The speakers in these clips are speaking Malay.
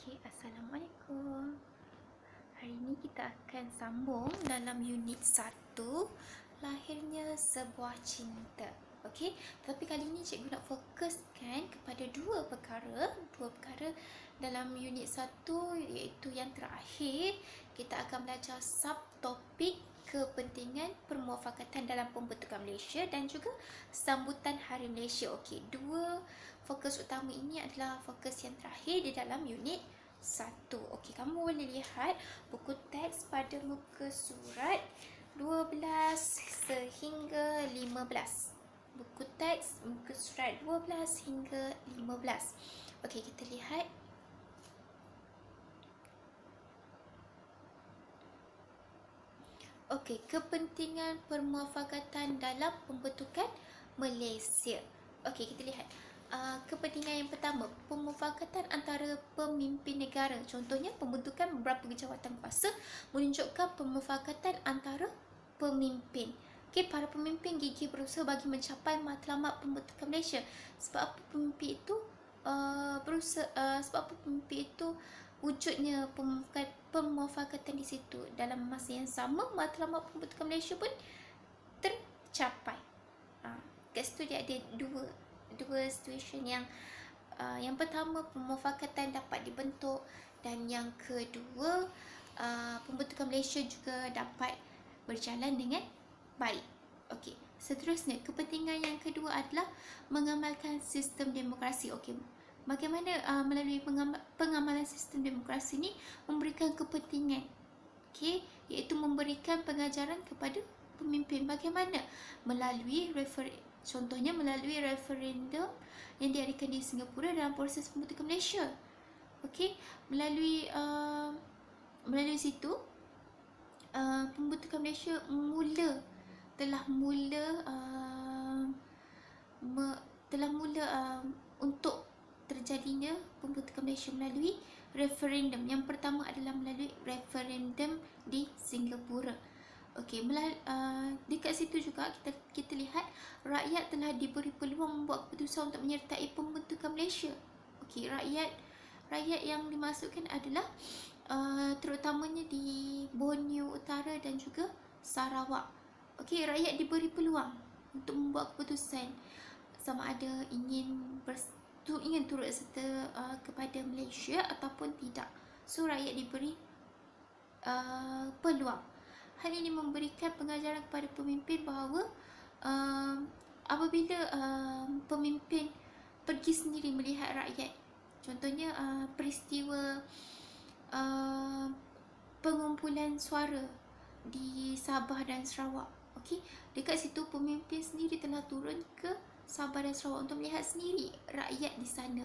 Okey, Assalamualaikum. Hari ini kita akan sambung dalam unit 1, lahirnya sebuah cinta. Okey, tapi kali ini cikgu nak fokuskan kepada dua perkara dalam unit 1, iaitu yang terakhir kita akan belajar subtopik kepentingan permufakatan dalam pembentukan Malaysia dan juga sambutan Hari Malaysia. Okey, dua fokus utama ini adalah fokus yang terakhir di dalam unit 1. Okey, kamu boleh lihat buku teks pada muka surat 12 sehingga 15. Buku teks muka surat 12 hingga 15. Okey, kita lihat. Okey, kepentingan permufakatan dalam pembentukan Malaysia. Okey, kita lihat. Kepentingan yang pertama, pemufakatan antara pemimpin negara. Contohnya, pembentukan beberapa jawatan kuasa menunjukkan pemufakatan antara pemimpin. Okey, para pemimpin gigih berusaha bagi mencapai matlamat pembentukan Malaysia. Sebab apa pemimpin itu wujudnya pemufakatan di situ. Dalam masa yang sama, matlamat pembentukan Malaysia pun tercapai. Kat situ dia ada dua situasi yang pertama, pemufakatan dapat dibentuk, dan yang kedua, pembentukan Malaysia juga dapat berjalan dengan baik. Okey, seterusnya kepentingan yang kedua adalah mengamalkan sistem demokrasi. Okey, bagaimana melalui pengamalan sistem demokrasi ini memberikan kepentingan, okey, iaitu memberikan pengajaran kepada pemimpin. Bagaimana? Contohnya melalui referendum yang diadakan di Singapura dalam proses pembentukan Malaysia. Okey, melalui situ pembentukan Malaysia telah mula untuk terjadinya pembentukan Malaysia melalui referendum. Yang pertama adalah melalui referendum di Singapura. Okey, dekat situ juga kita lihat rakyat telah diberi peluang membuat keputusan untuk menyertai pembentukan Malaysia. Okey, rakyat yang dimaksudkan adalah terutamanya di Borneo Utara dan juga Sarawak. Okey, rakyat diberi peluang untuk membuat keputusan sama ada ingin turut serta kepada Malaysia ataupun tidak. So, rakyat diberi peluang. Hal ini memberikan pengajaran kepada pemimpin bahawa apabila pemimpin pergi sendiri melihat rakyat, contohnya peristiwa pengumpulan suara di Sabah dan Sarawak. Okey, dekat situ pemimpin sendiri telah turun ke Sabah dan Sarawak untuk melihat sendiri rakyat di sana.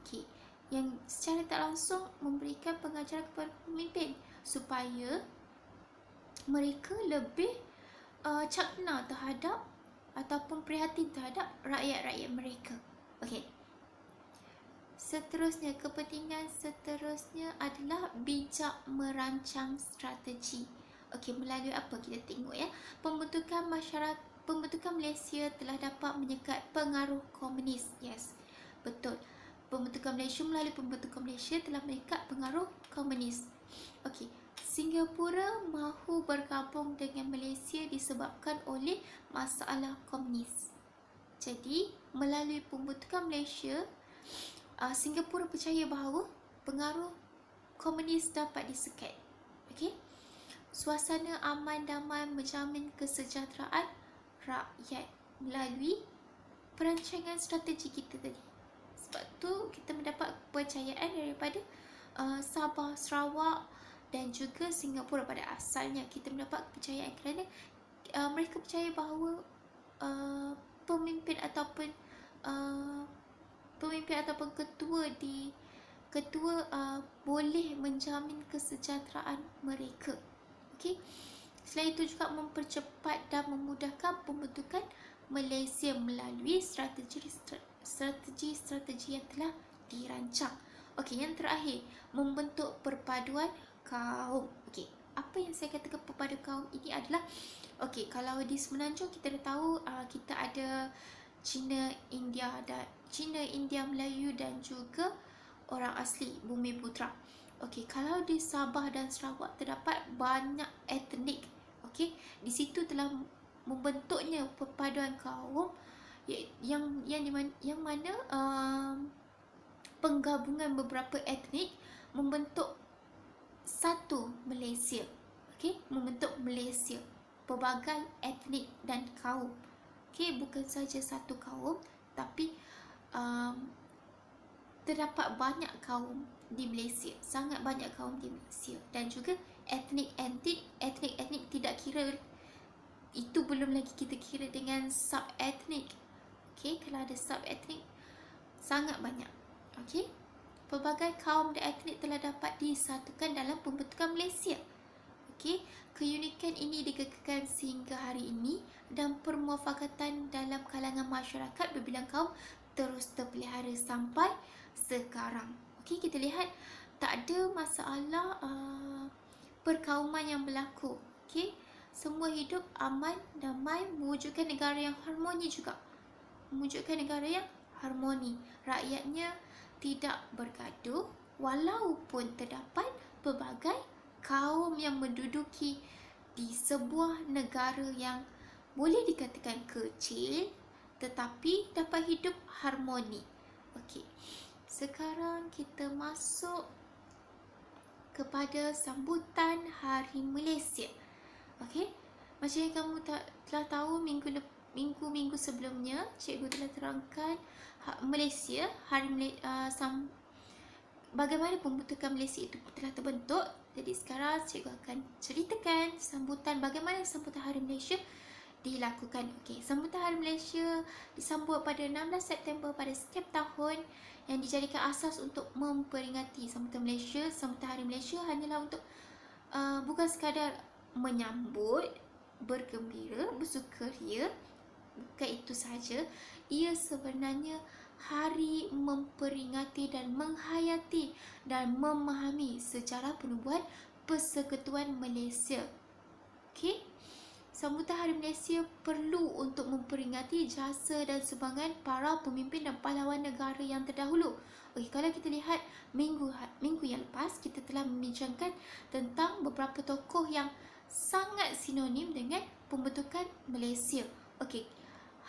Okey, yang secara tak langsung memberikan pengajaran kepada pemimpin supaya mereka lebih cakna terhadap ataupun prihatin terhadap rakyat-rakyat mereka. Okey. Seterusnya, kepentingan seterusnya adalah bijak merancang strategi. Okey, melalui apa kita tengok ya. Pembentukan Malaysia telah dapat menyekat pengaruh komunis. Yes, betul. Melalui pembentukan Malaysia telah menyekat pengaruh komunis. Okey, Singapura mahu bergabung dengan Malaysia disebabkan oleh masalah komunis. Jadi, melalui pembentukan Malaysia, Singapura percaya bahawa pengaruh komunis dapat disekat. Okey, suasana aman damai menjamin kesejahteraan rakyat melalui perancangan strategi kita tadi. Sebab tu kita mendapat kepercayaan daripada Sabah, Sarawak dan juga Singapura. Pada asalnya kita mendapat kepercayaan kerana mereka percaya bahawa pemimpin ataupun ketua boleh menjamin kesejahteraan mereka. Okey, selain itu juga mempercepat dan memudahkan pembentukan Malaysia melalui strategi yang telah dirancang. Okey, yang terakhir, membentuk perpaduan kaum. Okey, apa yang saya katakan perpaduan kaum ini adalah, okey, kalau di Semenanjung kita dah tahu kita ada Cina, India, Melayu dan juga orang asli Bumi Putra. Okey, kalau di Sabah dan Sarawak terdapat banyak etnik. Okey, di situ telah membentuknya perpaduan kaum yang mana penggabungan beberapa etnik membentuk satu Malaysia. Okey, membentuk Malaysia, pelbagai etnik dan kaum. Okey, bukan saja satu kaum, tapi terdapat banyak kaum di Malaysia, sangat banyak kaum di Malaysia, dan juga etnik tidak kira, itu belum lagi kita kira dengan sub etnik. Okey, kalau ada sub etnik sangat banyak. Okey, pelbagai kaum dan etnik telah dapat disatukan dalam pembentukan Malaysia. Okey, keunikan ini dikekalkan sehingga hari ini dan permuafakatan dalam kalangan masyarakat berbilang kaum terus terpelihara sampai sekarang. Okey, kita lihat tak ada masalah perkauman yang berlaku. Okey, semua hidup aman, damai, mewujudkan negara yang harmoni juga. Mewujudkan negara yang harmoni. Rakyatnya tidak bergaduh walaupun terdapat pelbagai kaum yang menduduki di sebuah negara yang boleh dikatakan kecil tetapi dapat hidup harmoni. Okey, sekarang kita masuk kepada sambutan Hari Malaysia. Okey, macam yang kamu telah tahu minggu sebelumnya, cikgu telah terangkan Malaysia, bagaimana pembentukan Malaysia itu telah terbentuk. Jadi sekarang cikgu akan ceritakan bagaimana sambutan Hari Malaysia dilakukan. Okey, sambutan Hari Malaysia disambut pada 16 September pada setiap tahun yang dijadikan asas untuk memperingati sambutan Malaysia. Sambutan Hari Malaysia hanyalah untuk bukan sekadar menyambut, bergembira, bersukaria. Bukan itu saja, ia sebenarnya hari memperingati dan menghayati dan memahami sejarah penubuhan Persekutuan Malaysia. Okey, sambutan Hari Malaysia perlu untuk memperingati jasa dan sumbangan para pemimpin dan pahlawan negara yang terdahulu. Okey, kalau kita lihat minggu yang lepas, kita telah membincangkan tentang beberapa tokoh yang sangat sinonim dengan pembentukan Malaysia. Okey,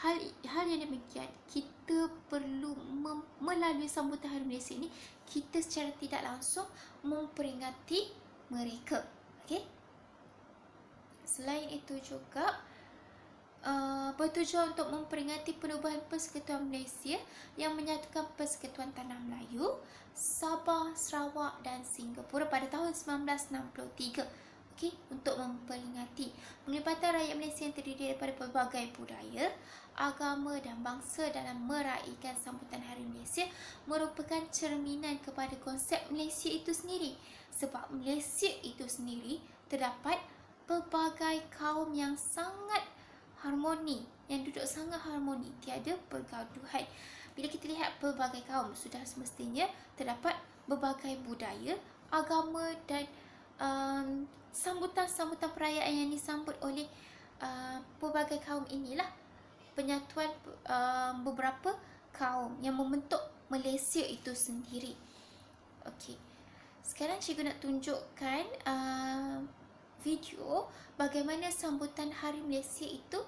hal yang demikian, kita perlu melalui sambutan Hari Malaysia ini, kita secara tidak langsung memperingati mereka. Okey, selain itu juga bertujuan untuk memperingati penubuhan Persekutuan Malaysia yang menyatukan Persekutuan Tanah Melayu, Sabah, Sarawak dan Singapura pada tahun 1963. Okey, untuk memperingati penglibatan rakyat Malaysia yang terdiri daripada pelbagai budaya, agama dan bangsa dalam meraihkan sambutan Hari Malaysia merupakan cerminan kepada konsep Malaysia itu sendiri. Sebab Malaysia itu sendiri terdapat pelbagai kaum yang sangat harmoni, yang duduk sangat harmoni, tiada pergaduhan. Bila kita lihat pelbagai kaum, sudah semestinya terdapat berbagai budaya, agama dan sambutan-sambutan perayaan yang disambut oleh pelbagai kaum inilah penyatuan beberapa kaum yang membentuk Malaysia itu sendiri. Okey, sekarang cikgu nak tunjukkan video bagaimana sambutan Hari Malaysia itu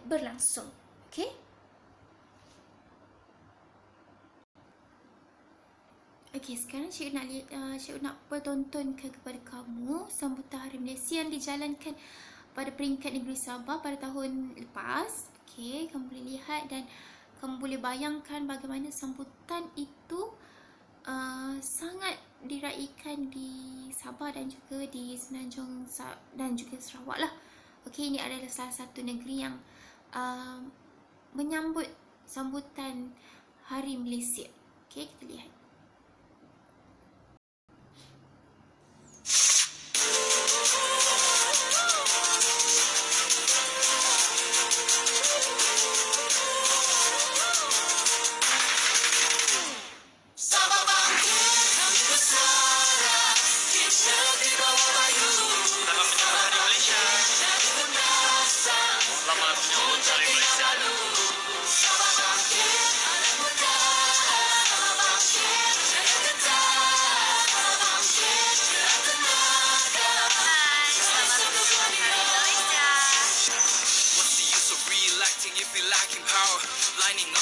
berlangsung. Okey, okey, sekarang cikgu nak pertontonkan kepada kamu sambutan Hari Malaysia yang dijalankan pada peringkat negeri Sabah pada tahun lepas. Okey, kamu boleh lihat dan kamu boleh bayangkan bagaimana sambutan itu sangat diraikan di Sabah dan juga di Semenanjung dan juga Sarawak lah. Okey, ini adalah salah satu negeri yang menyambut sambutan Hari Malaysia. Okey, kita lihat.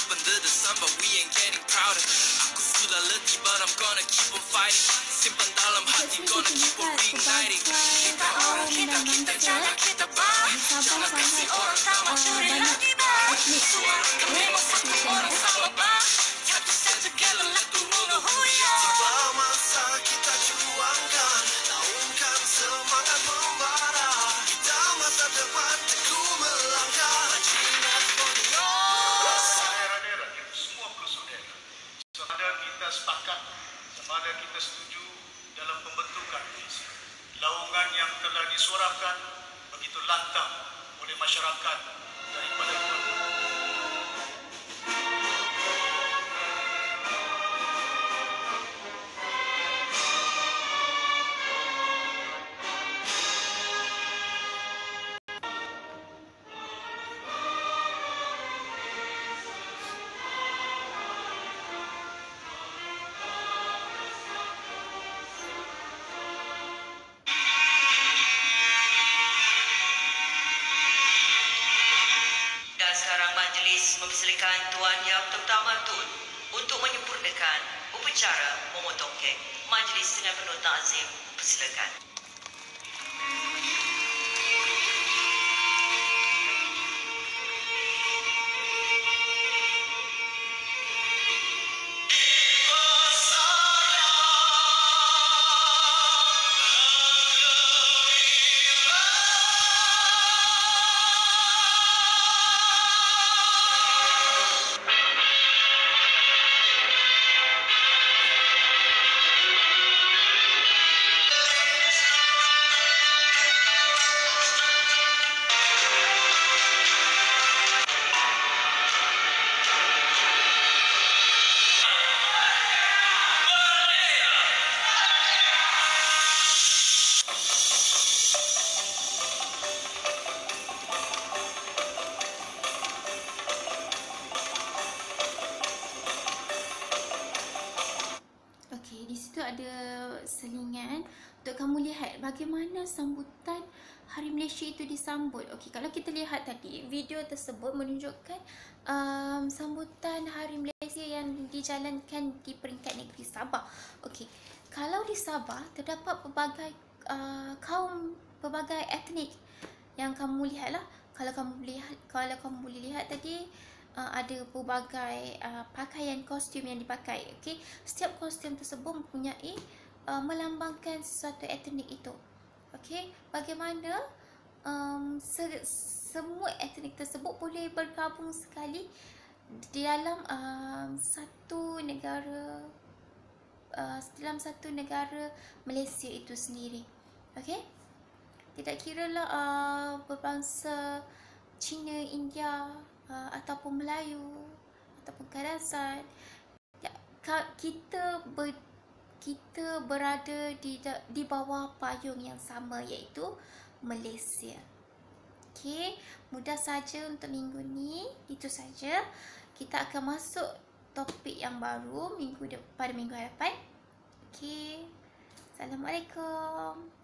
under the sun, but we ain't getting prouder. Aku sudah letih, but I'm gonna keep on fighting. Simpan dalam hati, gonna keep on reigniting. Kita orang, kita jaga, kita bang. Jangan kasih orang sama curi lagi bang. Suara kami mau satu orang sama bang. Have to stand together, let the world know who we are. Tiba masa kita juangkan, naungkan semangat membara. Kita masa depan teguh melangkah. Jinak Borneo. Daerah-daerah, kita semua pelosok daerah. Sama ada kita sepakat, sama ada kita setuju dalam pembentukan visi. Laungan yang telah disuarakan begitu lantang oleh masyarakat daripada sekarang majlis mempersilakan Tuan Yang Terutama Tun untuk menyempurnakan upacara memotong kek. Majlis dengan penuh takzim, persilakan. Okey, di situ ada selingan untuk kamu lihat bagaimana sambutan Hari Malaysia itu disambut. Okey, kalau kita lihat tadi, video tersebut menunjukkan sambutan Hari Malaysia yang dijalankan di peringkat negeri Sabah. Okey, kalau di Sabah terdapat pelbagai kaum, pelbagai etnik yang kamu lihatlah. Kalau kamu boleh lihat tadi, ada pelbagai pakaian kostum yang dipakai. Okey, setiap kostum tersebut mempunyai melambangkan sesuatu etnik itu. Okey, bagaimana semua etnik tersebut boleh bergabung sekali di dalam satu negara, dalam satu negara Malaysia itu sendiri. Okey, tidak kiralah berbangsa Cina, India, ataupun Melayu ataupun Kadazan, kita berada di bawah payung yang sama, iaitu Malaysia. Okey, mudah saja untuk minggu ni. Itu saja. Kita akan masuk topik yang baru pada minggu hadapan. Okey, Assalamualaikum.